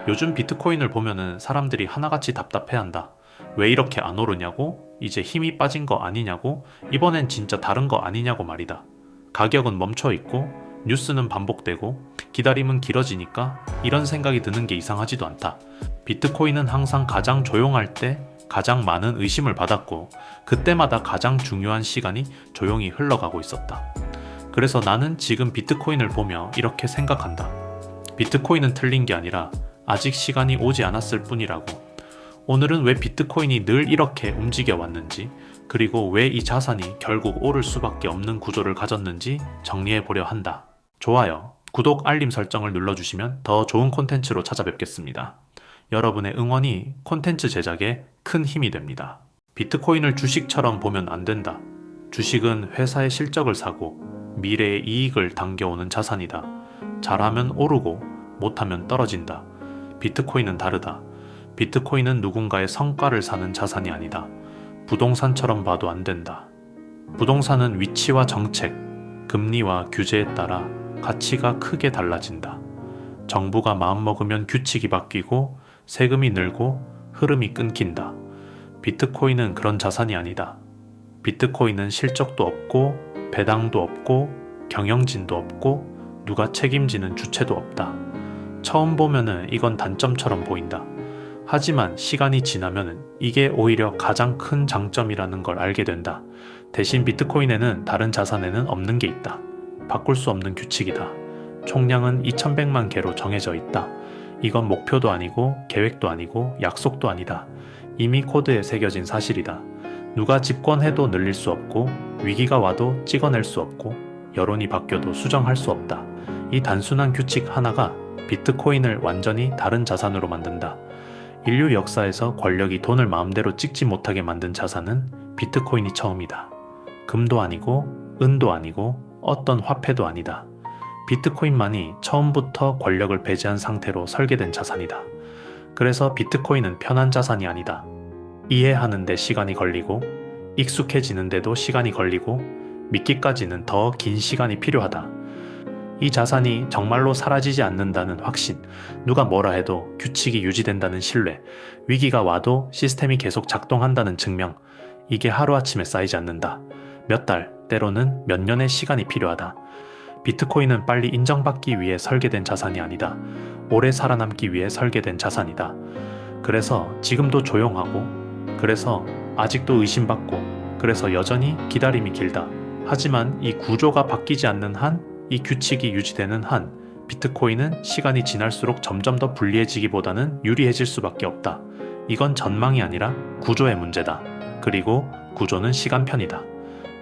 요즘 비트코인을 보면은 사람들이 하나같이 답답해한다. 왜 이렇게 안 오르냐고? 이제 힘이 빠진 거 아니냐고? 이번엔 진짜 다른 거 아니냐고 말이다. 가격은 멈춰 있고 뉴스는 반복되고 기다림은 길어지니까 이런 생각이 드는 게 이상하지도 않다. 비트코인은 항상 가장 조용할 때 가장 많은 의심을 받았고 그때마다 가장 중요한 시간이 조용히 흘러가고 있었다. 그래서 나는 지금 비트코인을 보며 이렇게 생각한다. 비트코인은 틀린 게 아니라 아직 시간이 오지 않았을 뿐이라고. 오늘은 왜 비트코인이 늘 이렇게 움직여 왔는지, 그리고 왜 이 자산이 결국 오를 수밖에 없는 구조를 가졌는지 정리해 보려 한다. 좋아요, 구독, 알림 설정을 눌러주시면 더 좋은 콘텐츠로 찾아뵙겠습니다. 여러분의 응원이 콘텐츠 제작에 큰 힘이 됩니다. 비트코인을 주식처럼 보면 안 된다. 주식은 회사의 실적을 사고 미래의 이익을 당겨오는 자산이다. 잘하면 오르고 못하면 떨어진다. 비트코인은 다르다. 비트코인은 누군가의 성과를 사는 자산이 아니다. 부동산처럼 봐도 안 된다. 부동산은 위치와 정책, 금리와 규제에 따라 가치가 크게 달라진다. 정부가 마음먹으면 규칙이 바뀌고 세금이 늘고 흐름이 끊긴다. 비트코인은 그런 자산이 아니다. 비트코인은 실적도 없고 배당도 없고 경영진도 없고 누가 책임지는 주체도 없다. 처음 보면은 이건 단점처럼 보인다. 하지만 시간이 지나면은 이게 오히려 가장 큰 장점이라는 걸 알게 된다. 대신 비트코인에는 다른 자산에는 없는 게 있다. 바꿀 수 없는 규칙이다. 총량은 2100만 개로 정해져 있다. 이건 목표도 아니고 계획도 아니고 약속도 아니다. 이미 코드에 새겨진 사실이다. 누가 집권해도 늘릴 수 없고 위기가 와도 찍어낼 수 없고 여론이 바뀌어도 수정할 수 없다. 이 단순한 규칙 하나가 비트코인을 완전히 다른 자산으로 만든다. 인류 역사에서 권력이 돈을 마음대로 찍지 못하게 만든 자산은 비트코인이 처음이다. 금도 아니고 은도 아니고 어떤 화폐도 아니다. 비트코인만이 처음부터 권력을 배제한 상태로 설계된 자산이다. 그래서 비트코인은 편한 자산이 아니다. 이해하는 데 시간이 걸리고 익숙해지는 데도 시간이 걸리고 믿기까지는 더 긴 시간이 필요하다. 이 자산이 정말로 사라지지 않는다는 확신, 누가 뭐라 해도 규칙이 유지된다는 신뢰, 위기가 와도 시스템이 계속 작동한다는 증명, 이게 하루아침에 쌓이지 않는다. 몇 달, 때로는 몇 년의 시간이 필요하다. 비트코인은 빨리 인정받기 위해 설계된 자산이 아니다. 오래 살아남기 위해 설계된 자산이다. 그래서 지금도 조용하고, 그래서 아직도 의심받고, 그래서 여전히 기다림이 길다. 하지만 이 구조가 바뀌지 않는 한, 이 규칙이 유지되는 한 비트코인은 시간이 지날수록 점점 더 불리해지기보다는 유리해질 수밖에 없다. 이건 전망이 아니라 구조의 문제다. 그리고 구조는 시간편이다.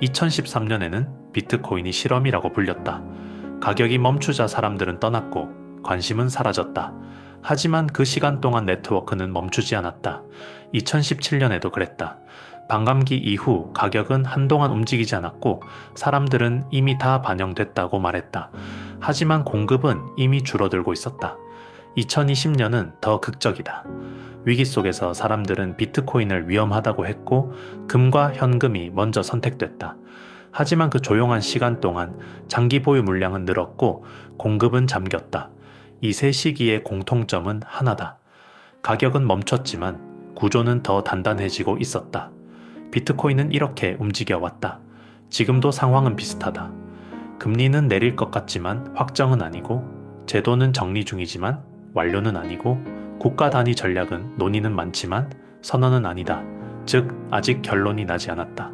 2013년에는 비트코인이 실험이라고 불렸다. 가격이 멈추자 사람들은 떠났고 관심은 사라졌다. 하지만 그 시간 동안 네트워크는 멈추지 않았다. 2017년에도 그랬다. 반감기 이후 가격은 한동안 움직이지 않았고 사람들은 이미 다 반영됐다고 말했다. 하지만 공급은 이미 줄어들고 있었다. 2020년은 더 극적이다. 위기 속에서 사람들은 비트코인을 위험하다고 했고 금과 현금이 먼저 선택됐다. 하지만 그 조용한 시간 동안 장기 보유 물량은 늘었고 공급은 잠겼다. 이 세 시기의 공통점은 하나다. 가격은 멈췄지만 구조는 더 단단해지고 있었다. 비트코인은 이렇게 움직여왔다. 지금도 상황은 비슷하다. 금리는 내릴 것 같지만 확정은 아니고, 제도는 정리 중이지만 완료는 아니고, 국가 단위 전략은 논의는 많지만 선언은 아니다. 즉, 아직 결론이 나지 않았다.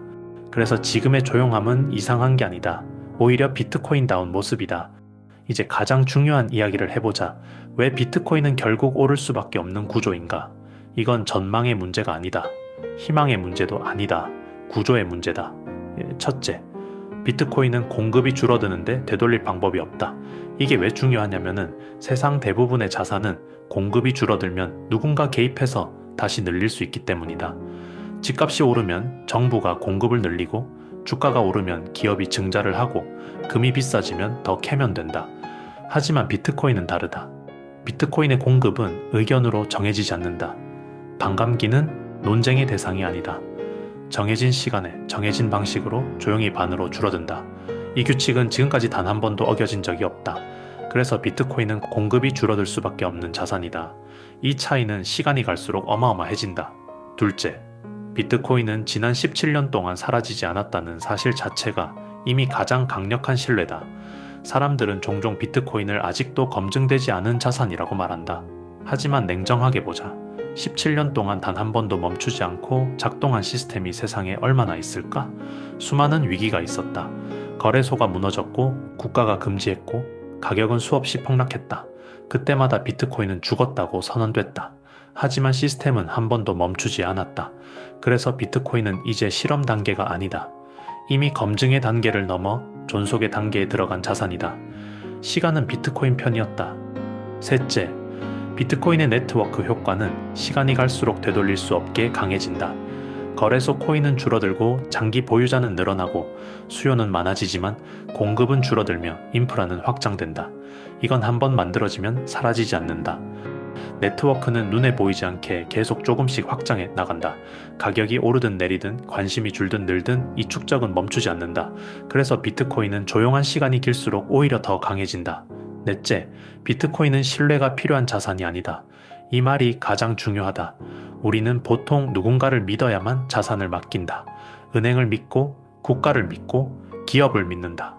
그래서 지금의 조용함은 이상한 게 아니다. 오히려 비트코인다운 모습이다. 이제 가장 중요한 이야기를 해보자. 왜 비트코인은 결국 오를 수밖에 없는 구조인가? 이건 전망의 문제가 아니다. 희망의 문제도 아니다. 구조의 문제다. 첫째, 비트코인은 공급이 줄어드는데 되돌릴 방법이 없다. 이게 왜 중요하냐면은 세상 대부분의 자산은 공급이 줄어들면 누군가 개입해서 다시 늘릴 수 있기 때문이다. 집값이 오르면 정부가 공급을 늘리고 주가가 오르면 기업이 증자를 하고 금이 비싸지면 더 캐면 된다. 하지만 비트코인은 다르다. 비트코인의 공급은 의견으로 정해지지 않는다. 반감기는 논쟁의 대상이 아니다. 정해진 시간에 정해진 방식으로 조용히 반으로 줄어든다. 이 규칙은 지금까지 단 한 번도 어겨진 적이 없다. 그래서 비트코인은 공급이 줄어들 수밖에 없는 자산이다. 이 차이는 시간이 갈수록 어마어마해진다. 둘째, 비트코인은 지난 17년 동안 사라지지 않았다는 사실 자체가 이미 가장 강력한 신뢰다. 사람들은 종종 비트코인을 아직도 검증되지 않은 자산이라고 말한다. 하지만 냉정하게 보자. 17년 동안 단 한 번도 멈추지 않고 작동한 시스템이 세상에 얼마나 있을까? 수많은 위기가 있었다. 거래소가 무너졌고 국가가 금지했고 가격은 수없이 폭락했다. 그때마다 비트코인은 죽었다고 선언됐다. 하지만 시스템은 한 번도 멈추지 않았다. 그래서 비트코인은 이제 실험 단계가 아니다. 이미 검증의 단계를 넘어 존속의 단계에 들어간 자산이다. 시간은 비트코인 편이었다. 셋째, 비트코인의 네트워크 효과는 시간이 갈수록 되돌릴 수 없게 강해진다. 거래소 코인은 줄어들고 장기 보유자는 늘어나고 수요는 많아지지만 공급은 줄어들며 인프라는 확장된다. 이건 한번 만들어지면 사라지지 않는다. 네트워크는 눈에 보이지 않게 계속 조금씩 확장해 나간다. 가격이 오르든 내리든 관심이 줄든 늘든 이 축적은 멈추지 않는다. 그래서 비트코인은 조용한 시간이 길수록 오히려 더 강해진다. 넷째, 비트코인은 신뢰가 필요한 자산이 아니다. 이 말이 가장 중요하다. 우리는 보통 누군가를 믿어야만 자산을 맡긴다. 은행을 믿고, 국가를 믿고, 기업을 믿는다.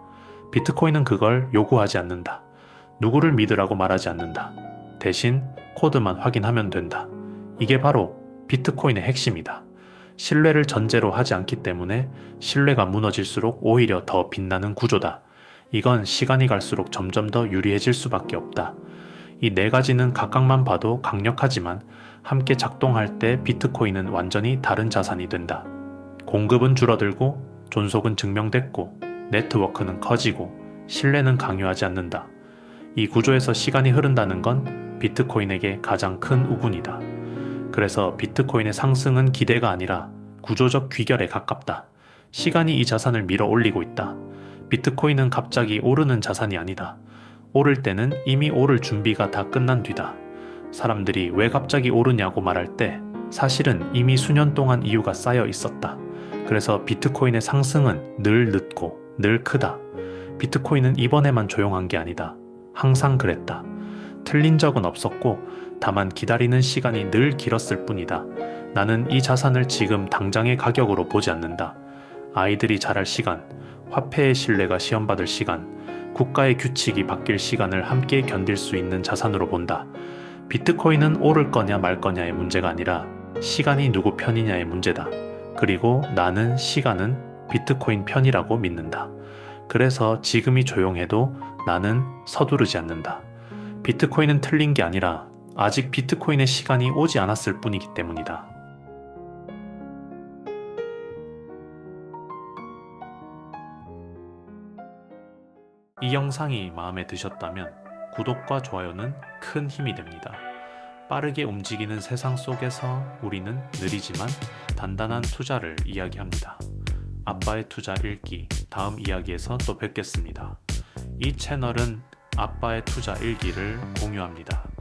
비트코인은 그걸 요구하지 않는다. 누구를 믿으라고 말하지 않는다. 대신 코드만 확인하면 된다. 이게 바로 비트코인의 핵심이다. 신뢰를 전제로 하지 않기 때문에 신뢰가 무너질수록 오히려 더 빛나는 구조다. 이건 시간이 갈수록 점점 더 유리해질 수밖에 없다. 이 네 가지는 각각만 봐도 강력하지만 함께 작동할 때 비트코인은 완전히 다른 자산이 된다. 공급은 줄어들고 존속은 증명됐고 네트워크는 커지고 신뢰는 강요하지 않는다. 이 구조에서 시간이 흐른다는 건 비트코인에게 가장 큰 우군이다. 그래서 비트코인의 상승은 기대가 아니라 구조적 귀결에 가깝다. 시간이 이 자산을 밀어 올리고 있다. 비트코인은 갑자기 오르는 자산이 아니다. 오를 때는 이미 오를 준비가 다 끝난 뒤다. 사람들이 왜 갑자기 오르냐고 말할 때 사실은 이미 수년 동안 이유가 쌓여 있었다. 그래서 비트코인의 상승은 늘 늦고 늘 크다. 비트코인은 이번에만 조용한 게 아니다. 항상 그랬다. 틀린 적은 없었고 다만 기다리는 시간이 늘 길었을 뿐이다. 나는 이 자산을 지금 당장의 가격으로 보지 않는다. 아이들이 자랄 시간, 화폐의 신뢰가 시험받을 시간, 국가의 규칙이 바뀔 시간을 함께 견딜 수 있는 자산으로 본다. 비트코인은 오를 거냐 말 거냐의 문제가 아니라 시간이 누구 편이냐의 문제다. 그리고 나는 시간은 비트코인 편이라고 믿는다. 그래서 지금이 조용해도 나는 서두르지 않는다. 비트코인은 틀린 게 아니라 아직 비트코인의 시간이 오지 않았을 뿐이기 때문이다. 이 영상이 마음에 드셨다면 구독과 좋아요는 큰 힘이 됩니다. 빠르게 움직이는 세상 속에서 우리는 느리지만 단단한 투자를 이야기합니다. 아빠의 투자 일기 다음 이야기에서 또 뵙겠습니다. 이 채널은 아빠의 투자 일기를 공유합니다.